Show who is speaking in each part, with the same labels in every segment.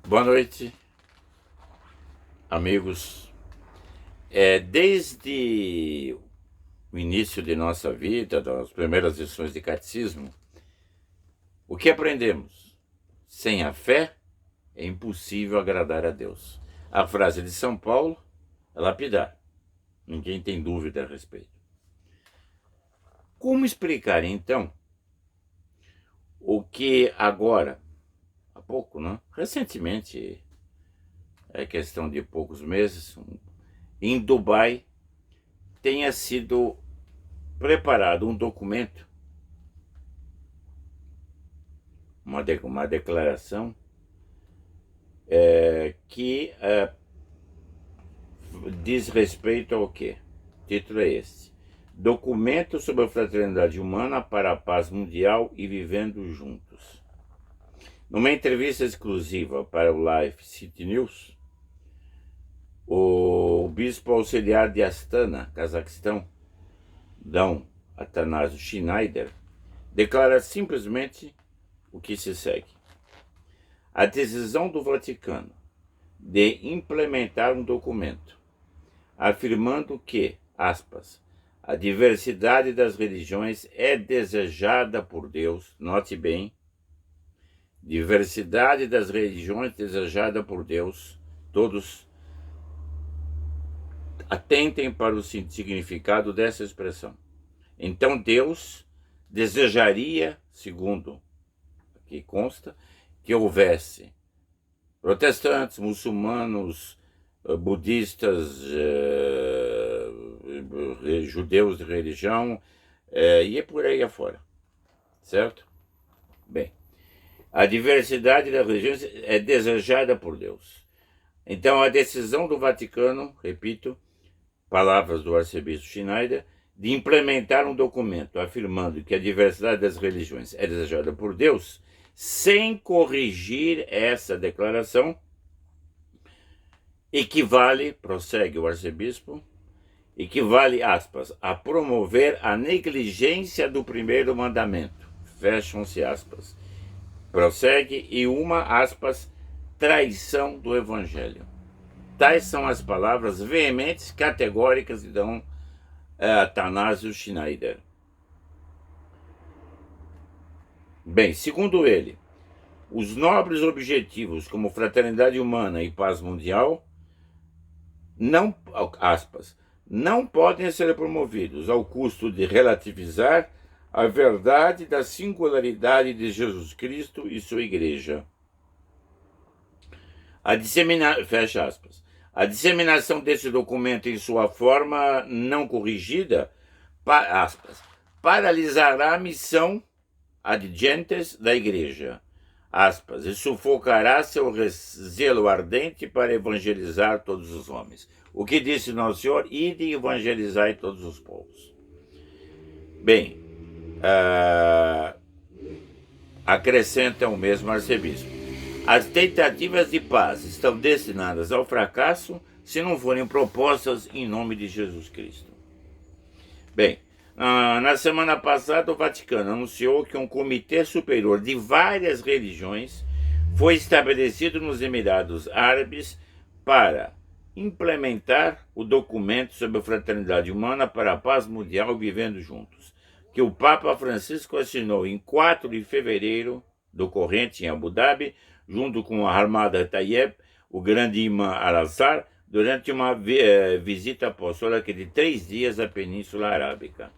Speaker 1: Boa noite, amigos. Desde o início de nossa vida, das primeiras lições de catecismo, o que aprendemos? Sem a fé é impossível agradar a Deus. A frase de São Paulo é lapidar. Ninguém tem dúvida a respeito. Como explicar, então, o que agora, há pouco, né? Recentemente, é questão de poucos meses, em Dubai, tenha sido preparado um documento, uma declaração, que diz respeito ao quê? O título é este: Documento sobre a Fraternidade Humana para a Paz Mundial e Vivendo Juntos. Numa entrevista exclusiva para o Life City News, o bispo auxiliar de Astana, Cazaquistão, Dom Atanásio Schneider, declara simplesmente o que se segue: a decisão do Vaticano de implementar um documento afirmando que, aspas, a diversidade das religiões é desejada por Deus, note bem, diversidade das religiões desejada por Deus, todos atentem para o significado dessa expressão. Então Deus desejaria, segundo aqui consta, que houvesse protestantes, muçulmanos, budistas, judeus de religião, e por aí afora, certo? Bem, a diversidade das religiões é desejada por Deus. Então a decisão do Vaticano, repito, palavras do arcebispo Schneider, de implementar um documento afirmando que a diversidade das religiões é desejada por Deus, sem corrigir essa declaração, equivale, prossegue o arcebispo, equivale, aspas, a promover a negligência do primeiro mandamento, fecham-se aspas, prossegue, e uma, aspas, traição do evangelho. Tais são as palavras veementes, categóricas de Dom Atanásio Schneider. Bem, segundo ele, os nobres objetivos como fraternidade humana e paz mundial não, aspas, não podem ser promovidos ao custo de relativizar a verdade da singularidade de Jesus Cristo e sua igreja. Fecha aspas. A disseminação desse documento em sua forma não corrigida, aspas, paralisará a missão ad gentes da igreja, aspas, e sufocará seu zelo ardente para evangelizar todos os homens. O que disse Nosso Senhor? Ide e evangelizai todos os povos. Bem, acrescenta o mesmo arcebispo: as tentativas de paz estão destinadas ao fracasso se não forem propostas em nome de Jesus Cristo. Bem, na semana passada o Vaticano anunciou que um comitê superior de várias religiões foi estabelecido nos Emirados Árabes para implementar o documento sobre a fraternidade humana para a paz mundial vivendo juntos, que o Papa Francisco assinou em 4 de fevereiro do corrente em Abu Dhabi, junto com Ahmad Tayyib, o grande imã Al-Azhar, durante uma visita apostólica de 3 dias à Península Arábica.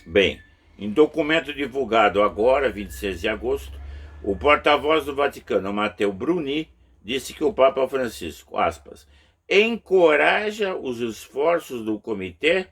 Speaker 1: Bem, em documento divulgado agora, 26 de agosto, o porta-voz do Vaticano, Matteo Bruni, disse que o Papa Francisco, aspas, encoraja os esforços do comitê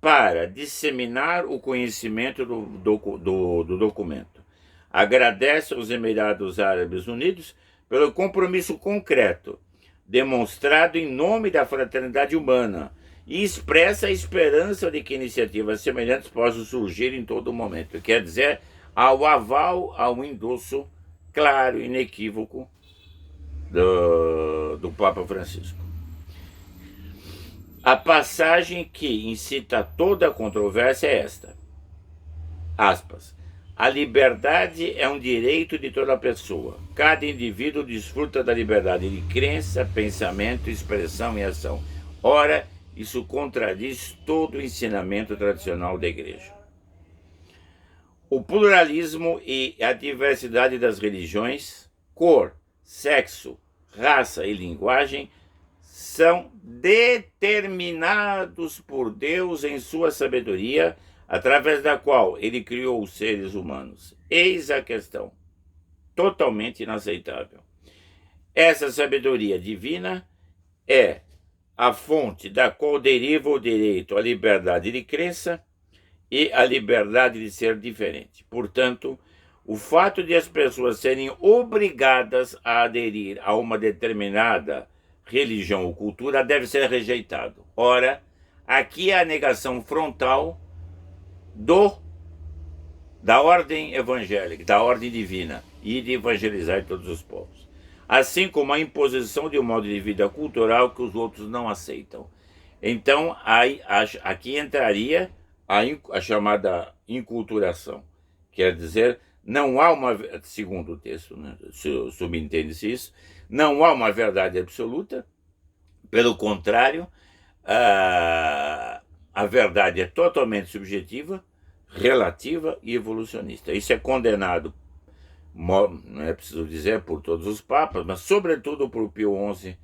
Speaker 1: para disseminar o conhecimento do documento. Agradece aos Emirados Árabes Unidos pelo compromisso concreto demonstrado em nome da fraternidade humana e expressa a esperança de que iniciativas semelhantes possam surgir em todo momento. Quer dizer, ao aval, ao endosso claro e inequívoco do Papa Francisco. A passagem que incita toda a controvérsia é esta, aspas, A liberdade é um direito de toda pessoa. Cada indivíduo desfruta da liberdade de crença, pensamento, expressão e ação. Ora, isso contradiz todo o ensinamento tradicional da Igreja. O pluralismo e a diversidade das religiões, cor, sexo, raça e linguagem são determinados por Deus em sua sabedoria, através da qual ele criou os seres humanos. Eis a questão, totalmente inaceitável. Essa sabedoria divina é a fonte da qual deriva o direito à liberdade de crença e a liberdade de ser diferente. Portanto, o fato de as pessoas serem obrigadas a aderir a uma determinada religião ou cultura deve ser rejeitado. Ora, aqui é a negação frontal da ordem evangélica, da ordem divina, e de evangelizar todos os povos. Assim como a imposição de um modo de vida cultural que os outros não aceitam. Então, aqui entraria a chamada inculturação. Quer dizer, não há uma, segundo o texto, né, subentende-se isso, não há uma verdade absoluta, pelo contrário, a verdade é totalmente subjetiva, relativa e evolucionista. Isso é condenado, não é preciso dizer, por todos os papas, mas sobretudo por Pio IX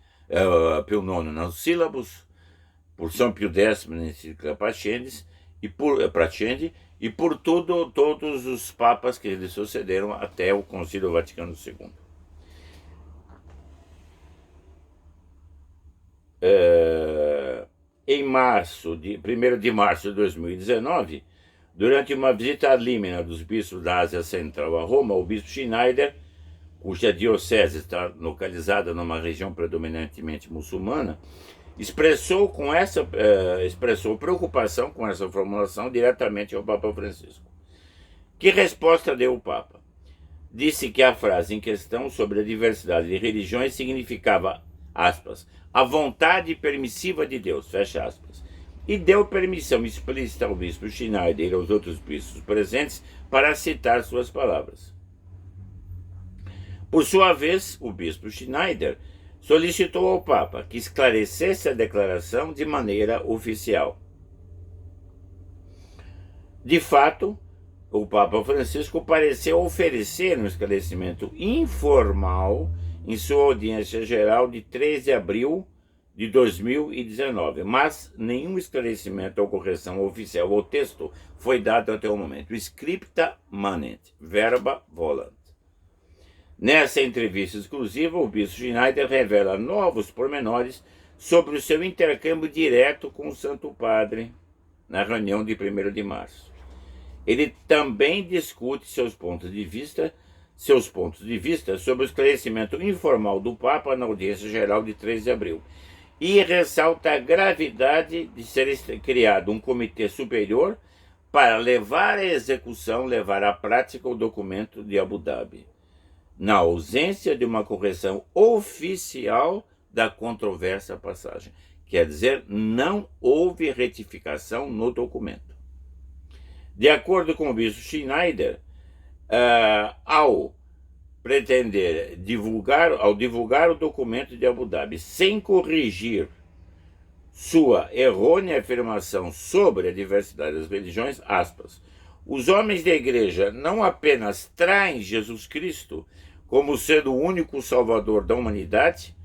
Speaker 1: nas Sílabos, por São Pio X na Encíclica Praxedes, e por todos os papas que lhe sucederam até o Concílio Vaticano II. Em 1º de março de 2019, durante uma visita à límina dos bispos da Ásia Central a Roma, o bispo Schneider, cuja diocese está localizada numa região predominantemente muçulmana, expressou preocupação com essa formulação diretamente ao Papa Francisco. Que resposta deu o Papa? Disse que a frase em questão sobre a diversidade de religiões significava, aspas, a vontade permissiva de Deus, fecha aspas, e deu permissão explícita ao bispo Schneider e aos outros bispos presentes para citar suas palavras. Por sua vez, o bispo Schneider solicitou ao Papa que esclarecesse a declaração de maneira oficial. De fato, o Papa Francisco pareceu oferecer um esclarecimento informal em sua audiência geral de 3 de abril de 2019, mas nenhum esclarecimento ou correção oficial ao texto foi dado até o momento. Scripta manent, verba volant. Nessa entrevista exclusiva, o bispo Schneider revela novos pormenores sobre o seu intercâmbio direto com o Santo Padre na reunião de 1º de março. Ele também discute seus pontos de vista sobre o esclarecimento informal do Papa na audiência geral de 3 de abril e ressalta a gravidade de ser criado um comitê superior para levar à execução, levar à prática o documento de Abu Dhabi, na ausência de uma correção oficial da controversa passagem. Quer dizer, não houve retificação no documento. De acordo com o bispo Schneider, ao divulgar o documento de Abu Dhabi sem corrigir sua errônea afirmação sobre a diversidade das religiões, aspas, os homens da igreja não apenas traem Jesus Cristo como sendo o único salvador da humanidade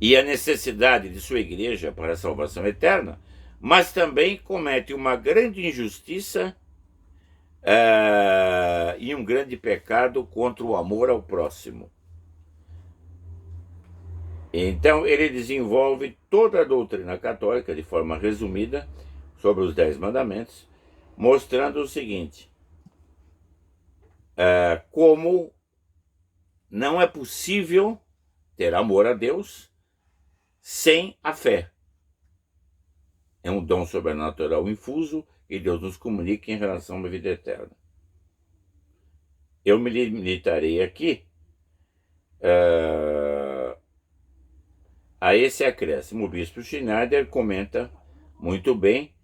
Speaker 1: e a necessidade de sua igreja para a salvação eterna, mas também comete uma grande injustiça e um grande pecado contra o amor ao próximo. Então ele desenvolve toda a doutrina católica de forma resumida sobre os 10 mandamentos, mostrando o seguinte, como não é possível ter amor a Deus sem a fé. É um dom sobrenatural infuso que Deus nos comunica em relação à vida eterna. Eu me limitarei aqui a esse acréscimo. O bispo Schneider comenta muito bem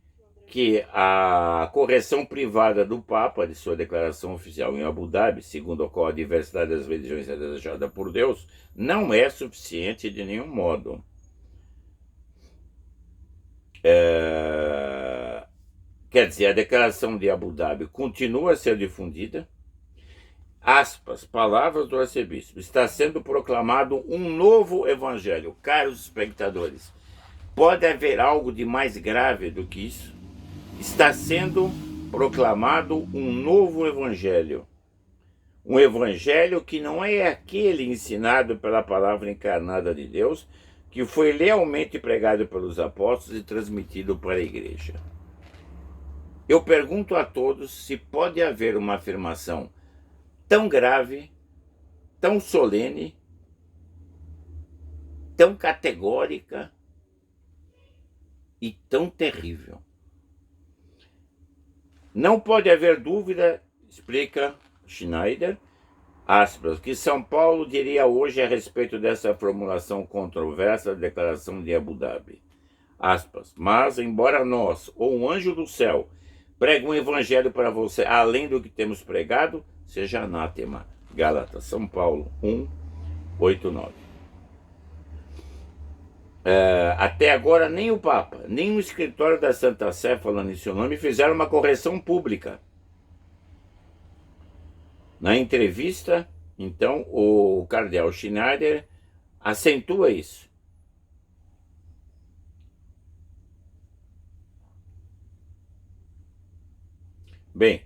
Speaker 1: que a correção privada do Papa de sua declaração oficial em Abu Dhabi, segundo a qual a diversidade das religiões é desejada por Deus, não é suficiente de nenhum modo. Quer dizer, a declaração de Abu Dhabi continua a ser difundida. Aspas, palavras do arcebispo, está sendo proclamado um novo evangelho. Caros espectadores, pode haver algo de mais grave do que isso? Está sendo proclamado um novo evangelho. Um evangelho que não é aquele ensinado pela palavra encarnada de Deus, que foi lealmente pregado pelos apóstolos e transmitido para a igreja. Eu pergunto a todos se pode haver uma afirmação tão grave, tão solene, tão categórica e tão terrível. Não pode haver dúvida, explica Schneider, aspas, que São Paulo diria hoje a respeito dessa formulação controversa da declaração de Abu Dhabi. Aspas, mas embora nós, ou um anjo do céu, pregue um evangelho para você além do que temos pregado, seja anátema. Gálatas, São Paulo 1, 8, 9. Até agora nem o Papa, nem o escritório da Santa Sé, falando em seu nome, fizeram uma correção pública. Na entrevista, então, o cardeal Schneider acentua isso. Bem,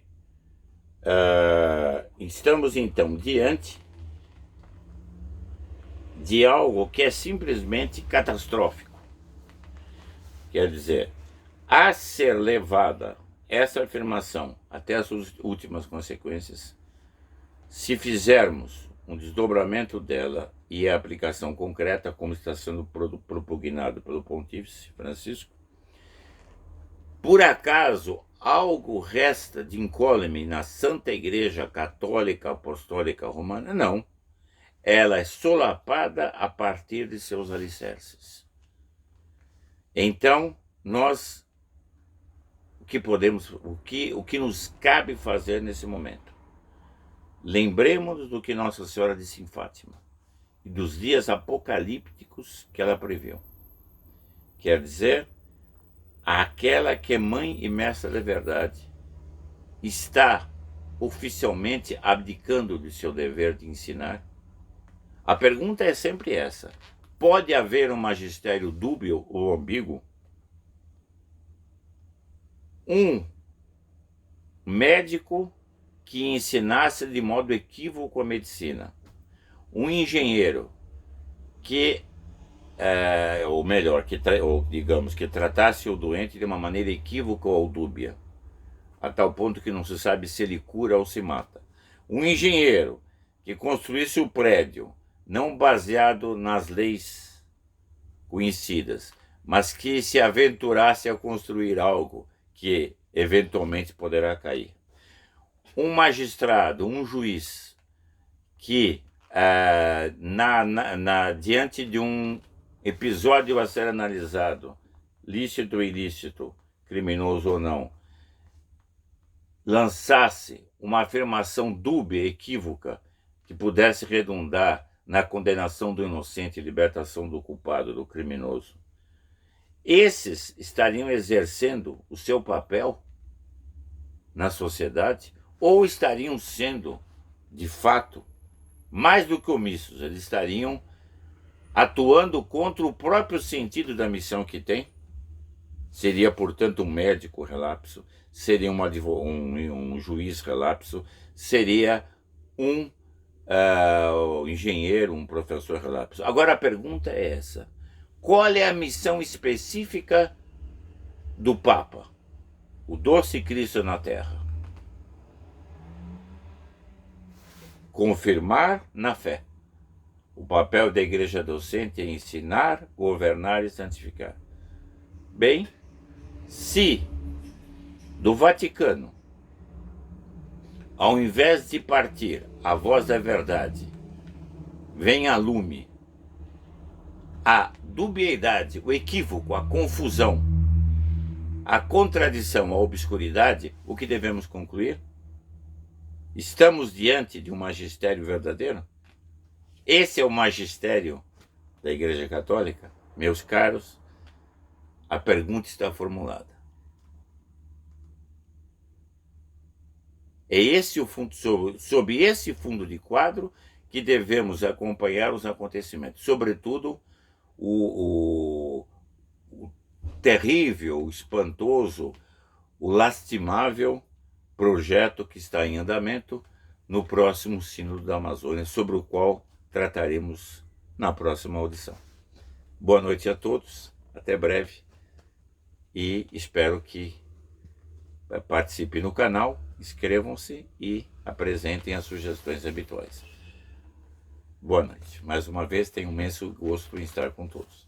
Speaker 1: estamos então diante de algo que é simplesmente catastrófico. Quer dizer, a ser levada essa afirmação até as últimas consequências, se fizermos um desdobramento dela e a aplicação concreta, como está sendo propugnado pelo Pontífice Francisco, por acaso algo resta de incólume na Santa Igreja Católica Apostólica Romana? Não. Ela é solapada a partir de seus alicerces. Então, nós, o que nos cabe fazer nesse momento? Lembremos do que Nossa Senhora disse em Fátima e dos dias apocalípticos que ela previu. Quer dizer, aquela que é mãe e mestra da verdade está oficialmente abdicando de seu dever de ensinar? A pergunta é sempre essa: pode haver um magistério dúbio ou ambíguo? Um médico que ensinasse de modo equívoco a medicina, um engenheiro que, ou melhor, digamos que tratasse o doente de uma maneira equívoca ou dúbia, a tal ponto que não se sabe se ele cura ou se mata. Um engenheiro que construísse o prédio não baseado nas leis conhecidas, mas que se aventurasse a construir algo que eventualmente poderá cair. Um magistrado, um juiz, que diante de um episódio a ser analisado, lícito ou ilícito, criminoso ou não, lançasse uma afirmação dúbia, equívoca, que pudesse redundar na condenação do inocente e libertação do culpado, do criminoso, esses estariam exercendo o seu papel na sociedade ou estariam sendo, de fato, mais do que omissos? Eles estariam atuando contra o próprio sentido da missão que tem? Seria, portanto, um médico relapso? Seria um juiz relapso? Seria um engenheiro, um professor relapso? Agora a pergunta é essa: qual é a missão específica do Papa, o doce Cristo na Terra? Confirmar na fé. O papel da igreja docente é ensinar, governar e santificar. Bem, se do Vaticano, ao invés de partir a voz da verdade, vem a lume a dubiedade, o equívoco, a confusão, a contradição, a obscuridade, o que devemos concluir? Estamos diante de um magistério verdadeiro? Esse é o magistério da Igreja Católica? Meus caros, a pergunta está formulada. É esse o fundo, sob esse fundo de quadro que devemos acompanhar os acontecimentos, sobretudo o terrível, o espantoso, o lastimável projeto que está em andamento no próximo Sínodo da Amazônia, sobre o qual trataremos na próxima audição. Boa noite a todos, até breve, e espero que participem no canal, inscrevam-se e apresentem as sugestões habituais. Boa noite. Mais uma vez, tenho um imenso gosto em estar com todos.